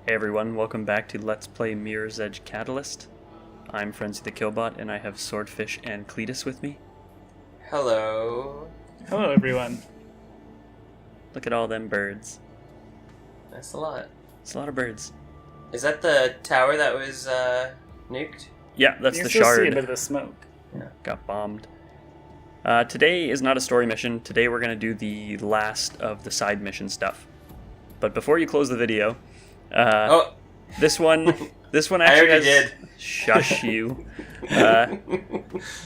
Hey everyone, welcome back to Let's Play Mirror's Edge Catalyst. I'm Frenzy the Killbot, and I have Swordfish and Cletus with me. Hello. Hello, everyone. Look at all them birds. That's a lot. It's a lot of birds. Is that the tower that was nuked? Yeah, that's You the can still see a shard. bit of the smoke. Yeah. Got bombed. Today is not a story mission. Today we're going to do the last of the side mission stuff. But before you close the video, this one actually I already has... did. Shush you.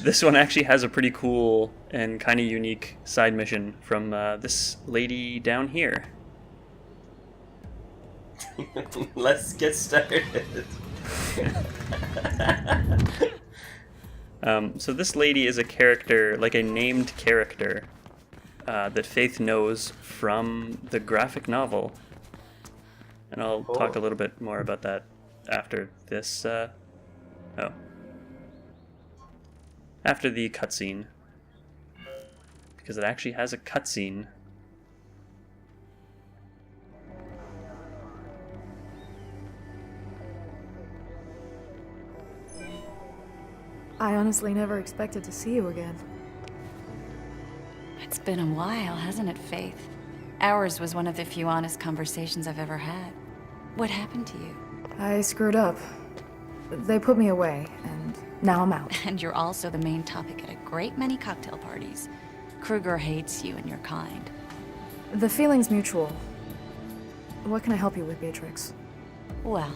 This one actually has a pretty cool and kind of unique side mission from this lady down here. Let's get started. So this lady is a character, like a named character, that Faith knows from the graphic novel. And I'll talk a little bit more about that after this, after the cutscene. Because it actually has a cutscene. I honestly never expected to see you again. It's been a while, hasn't it, Faith? Ours was one of the few honest conversations I've ever had. What happened to you? I screwed up. They put me away, and now I'm out. And you're also the main topic at a great many cocktail parties. Kruger hates you and your kind. The feeling's mutual. What can I help you with, Beatrix? Well,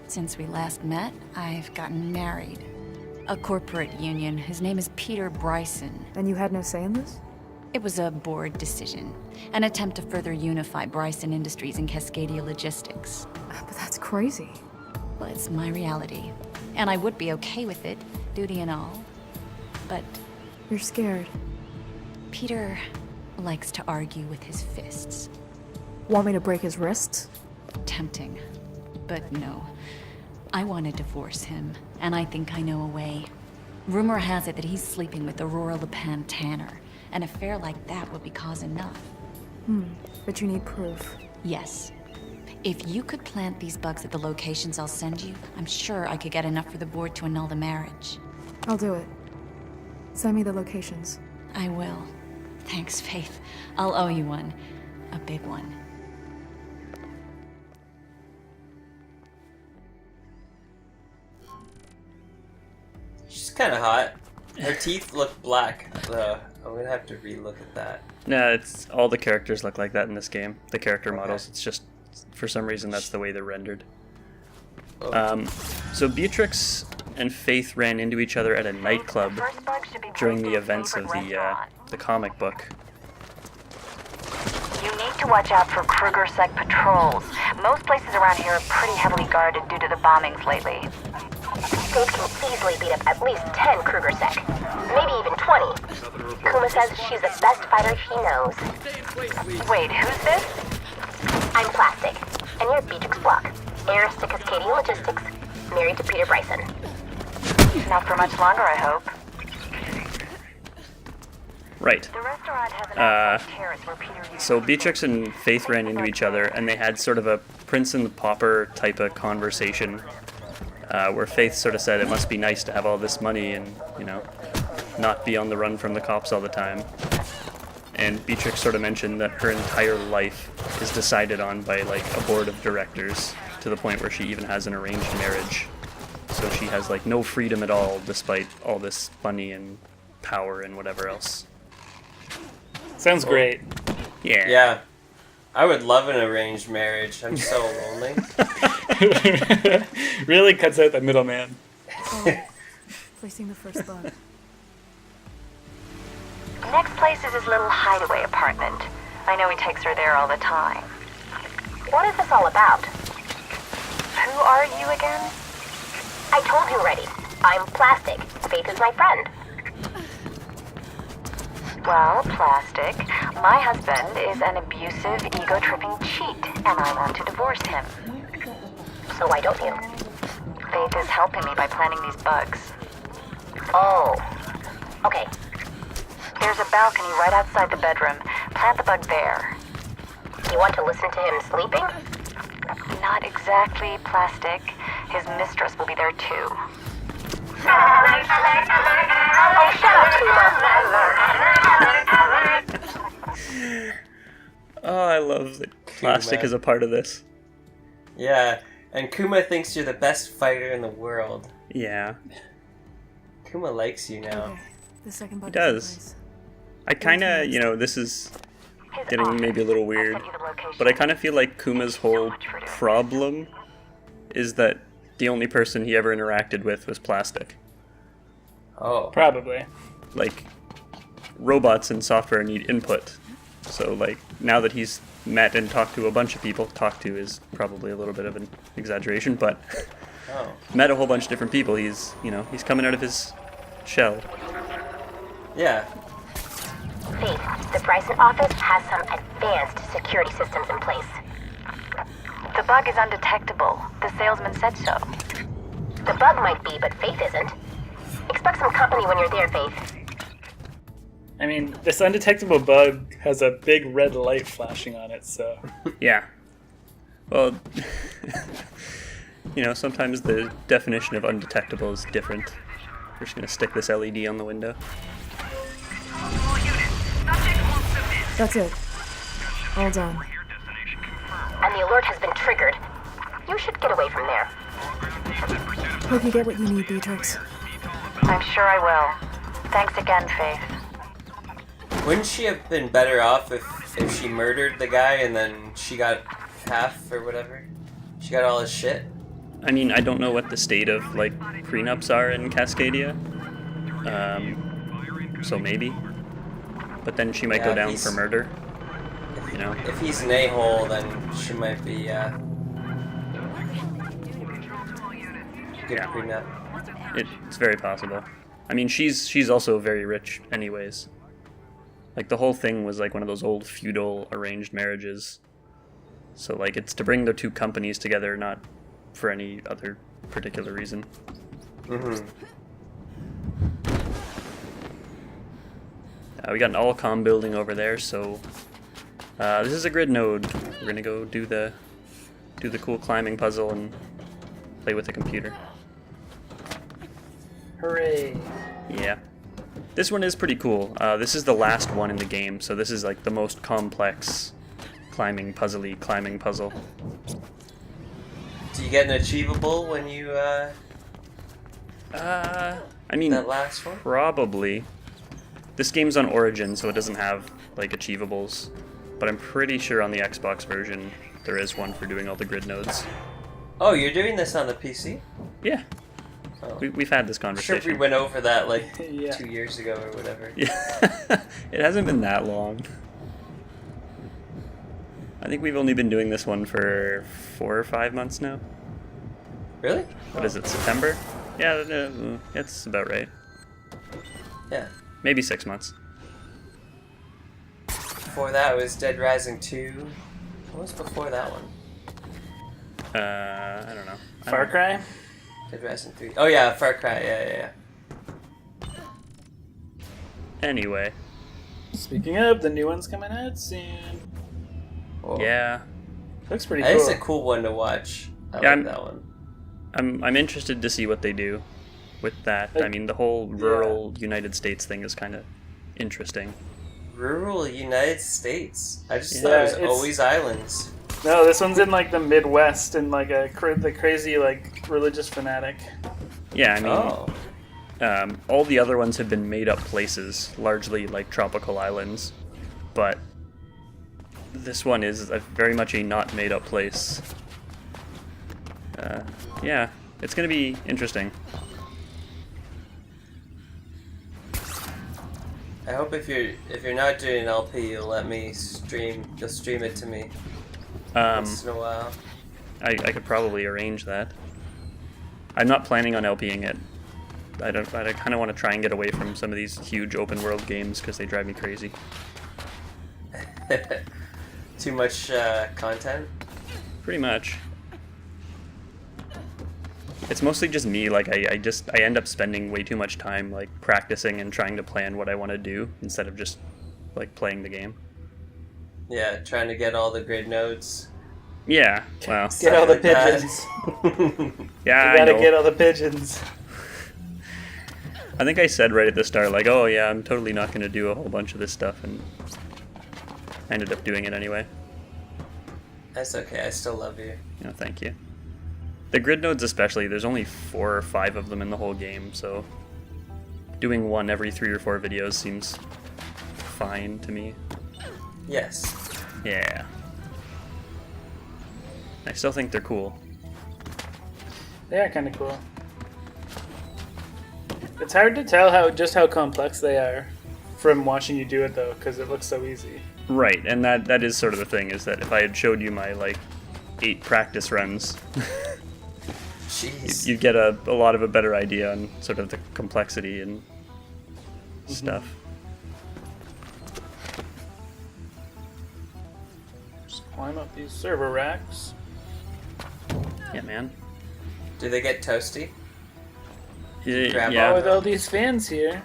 since we last met, I've gotten married. A corporate union. His name is Peter Bryson. And you had no say in this? It was a board decision. An attempt to further unify Bryson Industries and Cascadia Logistics. But that's crazy. Well, it's my reality. And I would be okay with it, duty and all. But You're scared. Peter likes to argue with his fists. Want me to break his wrists? Tempting. But no. I want to divorce him, and I think I know a way. Rumor has it that he's sleeping with Aurora LePan Tanner. An affair like that would be cause enough. But you need proof. Yes. If you could plant these bugs at the locations I'll send you, I'm sure I could get enough for the board to annul the marriage. I'll do it. Send me the locations. I will. Thanks, Faith. I'll owe you one. A big one. She's kind of hot. Her teeth look black, though. I'm gonna have to re-look at that. Nah, it's all the characters look like that in this game. The character models. It's just, for some reason, that's the way they're rendered. So Beatrix and Faith ran into each other at a nightclub during the events of the comic book. You need to watch out for Kruger-sec patrols. Most places around here are pretty heavily guarded due to the bombings lately. Faith can easily beat up at least 10 Kruger-sec. Maybe even 20. Kuma says she's the best fighter she knows. Wait, who's this? I'm Plastic, and you're Beatrix Block, heiress to Cascadia Logistics, married to Peter Bryson. Not for much longer, I hope. Right. The restaurant has an outside terrace where Peter used So to Beatrix and Faith ran into each other, and they had sort of a Prince and the Pauper type of conversation, where Faith sort of said it must be nice to have all this money and, you know, not be on the run from the cops all the time. And Beatrix sort of mentioned that her entire life is decided on by, like, a board of directors, to the point where she even has an arranged marriage. So she has, like, no freedom at all, despite all this money and power and whatever else. Sounds great. Yeah. Yeah. I would love an arranged marriage. I'm so lonely. Really cuts out the middleman. Placing the first bug. Next place is his little hideaway apartment. I know he takes her there all the time. What is this all about? Who are you again? I told you already. I'm Plastic. Faith is my friend. Well, Plastic, my husband is an abusive, ego-tripping cheat, and I want to divorce him. So why don't you? Faith is helping me by planting these bugs. Oh. Okay. There's a balcony right outside the bedroom. Plant the bug there. You want to listen to him sleeping? Not exactly plastic. His mistress will be there too. Oh, shut up, Kuma. Oh, I love that plastic is a part of this. Yeah, and Kuma thinks you're the best fighter in the world. Yeah, Kuma likes you now. Okay, the second bug he is in does. place. I kind of, this is getting maybe a little weird, but I kind of feel like Kuma's whole problem is that the only person he ever interacted with was plastic. Oh. Probably. Like, robots and software need input. So, like, now that he's met and talked to a bunch of people, talked to is probably a little bit of an exaggeration, but Oh. met a whole bunch of different people. He's, he's coming out of his shell. Yeah. Faith, the Bryson office has some advanced security systems in place. The bug is undetectable. The salesman said so. The bug might be, but Faith isn't. Expect some company when you're there, Faith. I mean, this undetectable bug has a big red light flashing on it, so... Yeah. Well, sometimes the definition of undetectable is different. We're just going to stick this LED on the window. That's it. All done. And the alert has been triggered. You should get away from there. Hope you get what you need, Beatrix. I'm sure I will. Thanks again, Faith. Wouldn't she have been better off if she murdered the guy and then she got half or whatever? She got all his shit? I mean, I don't know what the state of, prenups are in Cascadia. So maybe. But then she might Yeah, go down he's- for murder. If he's an a-hole, then she might be, good Yeah. prenup. It's very possible. I mean, she's also very rich anyways. Like, the whole thing was like one of those old feudal arranged marriages. So, it's to bring the two companies together, not for any other particular reason. Mm-hmm. We got an all-com building over there, so this is a grid node. We're gonna go do the cool climbing puzzle and play with the computer. Hooray. Yeah. This one is pretty cool. This is the last one in the game, so this is the most complex climbing puzzle. Do you get an achievable when you, I mean, that last one? probably. This game's on Origin, so it doesn't have, achievables. But I'm pretty sure on the Xbox version, there is one for doing all the grid nodes. Oh, you're doing this on the PC? Yeah. Oh. We've had this I'm sure conversation. we went over that, Yeah. 2 years ago or whatever. Yeah. It hasn't been that long. I think we've only been doing this one for 4 or 5 months now. Really? What is it, September? Yeah, it's about right. Yeah. Maybe 6 months. Before that was Dead Rising 2. What was before that one? I don't know. Far Cry? Dead Rising 3. Oh yeah, Far Cry, yeah. Anyway, Speaking of, the new one's coming out soon. Whoa. yeah. Looks pretty That cool. is a cool one to watch. I Yeah, like that one. I'm interested to see what they do with that. I mean, the whole rural United States thing is kind of interesting. Rural United States. I just Yeah, thought it was it's- always islands. No, this one's in the Midwest and the crazy religious fanatic. Yeah, I mean, Oh. all the other ones have been made up places, largely tropical islands, but this one is very much a not made up place. Yeah, it's gonna be interesting. I hope if you're not doing an LP, you'll let me stream it to me once in a while. I could probably arrange that. I'm not planning on LPing it. I kind of want to try and get away from some of these huge open world games because they drive me crazy. Too much content. Pretty much. It's mostly just me. I end up spending way too much time practicing and trying to plan what I want to do instead of just playing the game. Yeah, trying to get all the grid nodes. Yeah, well, Get all the like that. pigeons. yeah, You I gotta know. get all the pigeons. I think I said right at the start, like, oh yeah, I'm totally not going to do a whole bunch of this stuff, and I ended up doing it anyway. That's okay. I still love you. You know, thank you. The grid nodes especially, there's only 4 or 5 of them in the whole game, so doing one every 3 or 4 videos seems fine to me. Yes. Yeah. I still think they're cool. They are kind of cool. It's hard to tell how complex they are from watching you do it though, because it looks so easy. Right, and that is sort of the thing, is that if I had showed you my, like, 8 practice runs, Jeez. you'd get a lot of a better idea on sort of the complexity and stuff. Just climb up these server racks. Yeah, man. Do they get toasty? Yeah, Grab yeah. Oh, with all these fans here.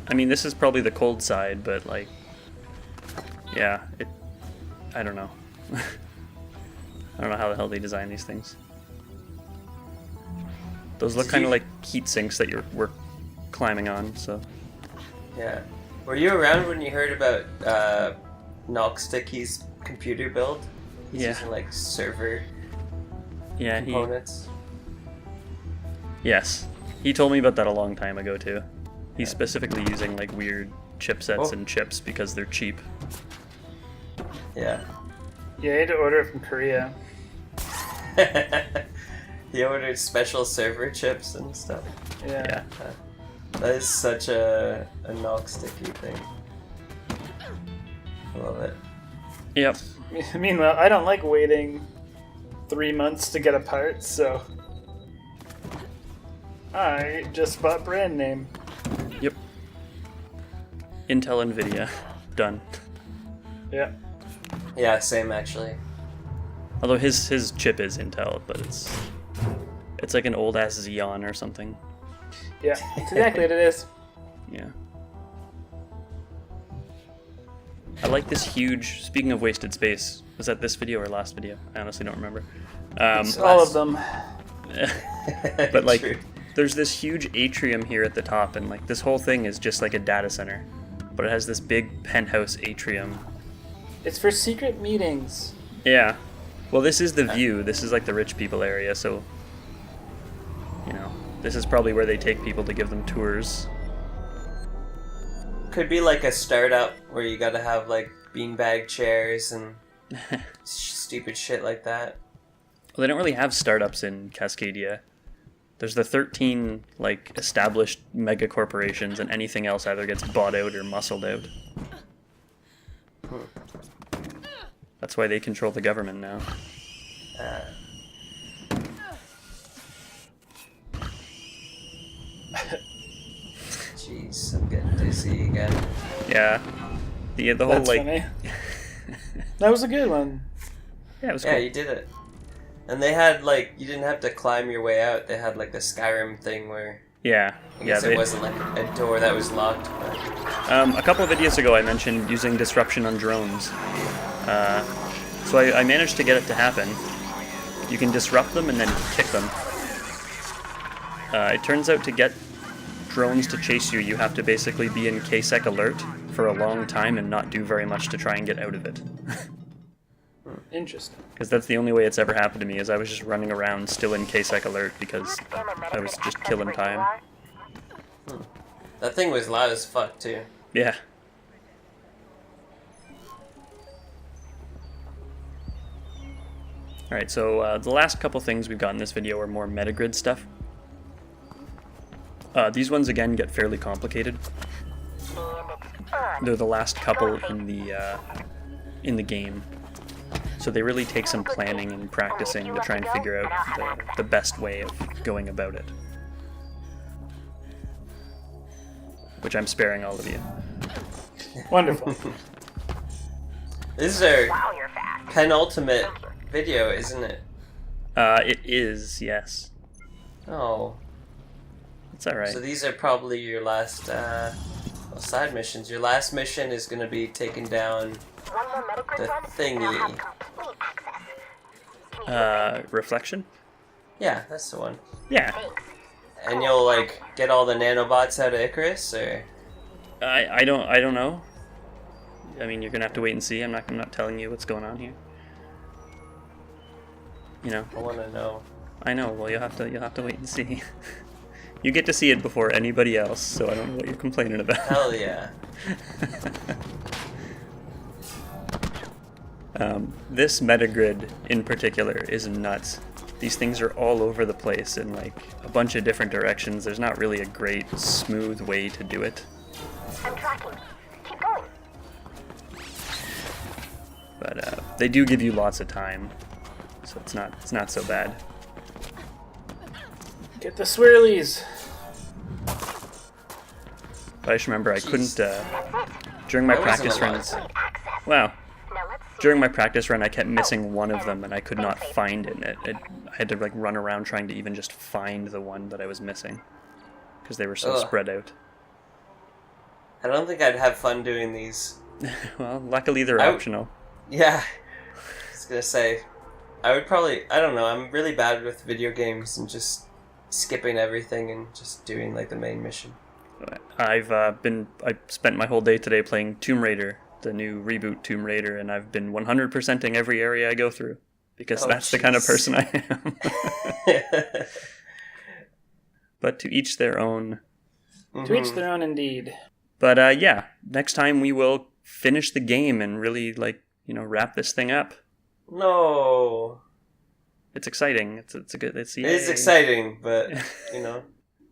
I mean, this is probably the cold side, but, like, yeah, I don't know. I don't know how the hell they design these things. Those look Did kind of you- like heat sinks that we're climbing on, so. Yeah. Were you around when you heard about Knocksticky's computer build? He's Yeah. using like server Yeah, components. yes. He told me about that a long time ago, too. He's specifically using, like, weird chipsets Oh. and chips because they're cheap. Yeah. Yeah, I had to order it from Korea. He ordered special server chips and stuff. Yeah. That is such a Knocksticky thing. I love it. Yep. Meanwhile, I don't like waiting 3 months to get a part, so I just bought brand name. Yep. Intel, NVIDIA. Done. Yeah. Yeah, same actually. Although his chip is Intel, but it's like an old ass Xeon or something. Yeah, that's exactly what it is. Yeah. I like this huge. Speaking of wasted space, was that this video or last video? I honestly don't remember. It's all of them. But like, True. there's this huge atrium here at the top, and like this whole thing is just like a data center, but it has this big penthouse atrium. It's for secret meetings. Yeah. Well, this is the view. This is like the rich people area, so you know, this is probably where they take people to give them tours. Could be like a startup where you gotta have like beanbag chairs and stupid shit like that. Well, they don't really have startups in Cascadia. There's the 13 like established mega corporations, and anything else either gets bought out or muscled out. That's why they control the government now. Jeez, I'm getting dizzy again. Yeah. The whole That's like funny. That was a good one. yeah, it was Yeah, cool. you did it. And they had like you didn't have to climb your way out. They had like the Skyrim thing where Yeah. I Yeah, guess they, it wasn't like a door that was locked. But... a couple of videos ago I mentioned using disruption on drones. So I managed to get it to happen. You can disrupt them and then kick them. It turns out to get drones to chase you, you have to basically be in KSEC alert for a long time and not do very much to try and get out of it. Interesting. Because that's the only way it's ever happened to me, is I was just running around still in KSEC alert because I was just killing time. That thing was loud as fuck too. Yeah. Alright, so the last couple things we've got in this video are more metagrid stuff. These ones again get fairly complicated. They're the last couple in the game. So they really take some planning and practicing to try and figure out the best way of going about it. Which I'm sparing all of you. Wonderful. This is our Wow, you're fast. penultimate video, isn't it? It is, yes. Oh. It's alright. So these are probably your last side missions. Your last mission is going to be taking down One more Metagrid The run, thingy. and I'll have complete access. Reflection? Yeah, that's the one. Yeah. And you'll like get all the nanobots out of Icarus, or I don't know. I mean, you're gonna have to wait and see. I'm not telling you what's going on here. You know. I want to know. I know. Well, you'll have to wait and see. You get to see it before anybody else, so I don't know what you're complaining about. Hell yeah. This metagrid in particular is nuts. These things are all over the place in like a bunch of different directions. There's not really a great smooth way to do it. I'm tracking. Keep going. But they do give you lots of time, so it's not so bad. Get the swirlies. But I just remember I couldn't during my That wasn't practice a lot. runs. Access. Wow. Now let's see. During my practice run, I kept missing one of them, and I could not find it. I had to like run around trying to even just find the one that I was missing because they were so Ugh. spread out. I don't think I'd have fun doing these. Well, luckily they're I- optional. Yeah. I was gonna say, I would probably, I don't know, I'm really bad with video games and just skipping everything and just doing like the main mission. I spent my whole day today playing Tomb Raider, the new reboot Tomb Raider, and I've been 100%ing every area I go through because Oh, that's the kind of jeez. person I am. But to each their own. To each their own, indeed. But yeah, next time we will finish the game and really wrap this thing up. No. It's exciting. It's a good. It is exciting, but, I know.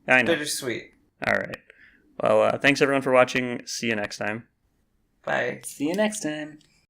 bittersweet. All right. Well, thanks everyone for watching. See you next time. Bye. See you next time.